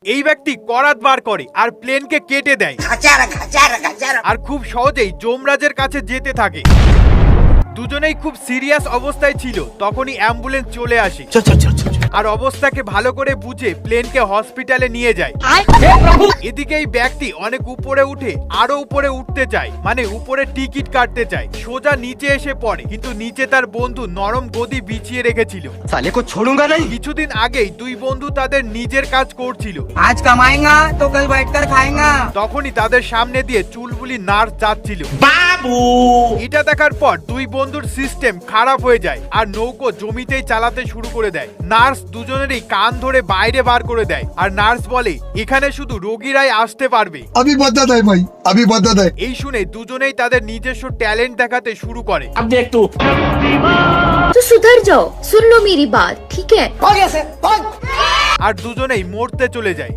এই ব্যক্তি করাত বার করে আর প্লেনকে কেটে দেয় আর খুব সহজেই যমরাজের কাছে যেতে থাকে। দুজনেই খুব সিরিয়াস অবস্থায় ছিল, তখনই অ্যাম্বুলেন্স চলে আসে আর অবস্থাকে ভালো করে বুঝে প্লেনকে হসপিটালে নিয়ে যায়। এদিকে এই ব্যক্তি অনেক উপরে উঠে আরো উপরে উঠতে চায়, মানে উপরে টিকিট কাটতে চায়। সোজা নিচে এসে পড়ে, কিন্তু নিচে তার বন্ধু নরম গদি বিছিয়ে রেখেছিল। साले को छोड़ूंगा नहीं। কিছুদিন আগেই দুই বন্ধু তাদের নিজের কাজ করছিল। आज कमाएगा तो कल बैठकर खाएगा। তখনই তাদের সামনে দিয়ে চুলবুলি নার্স যাচ্ছিল। बाबू এটা দেখার পর দুই বন্ধুর সিস্টেম খারাপ হয়ে যায় আর নৌকো জমিতেই চালাতে শুরু করে দেয়। নার্স দুজনেরই কান ধরে বাইরে বার করে দেয় আর নার্স বলে এখানে শুধু রোগীরাই আসতে পারবে। अभी बदत है भाई, अभी बदत है। এই শুনে দুজনেই তাদের নিজস্ব ট্যালেন্ট দেখাতে শুরু করে। अब देख तू। तो सुधर जाओ, सुन लो मेरी बात, ठीक है? हो गया सर। আর দুজনেই মরতে চলে যায়।